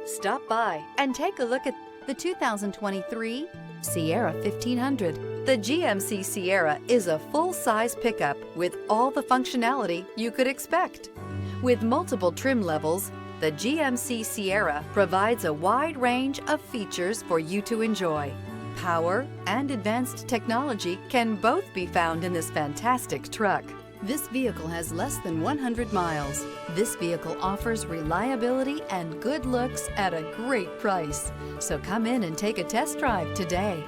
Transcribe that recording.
Stop by and take a look at the 2023 Sierra 1500. The GMC Sierra is a full-size pickup with all the functionality you could expect. With multiple trim levels, the GMC Sierra provides a wide range of features for you to enjoy. Power and advanced technology can both be found in this fantastic truck. This vehicle has less than 100 miles. This vehicle offers reliability and good looks at a great price. So come in and take a test drive today.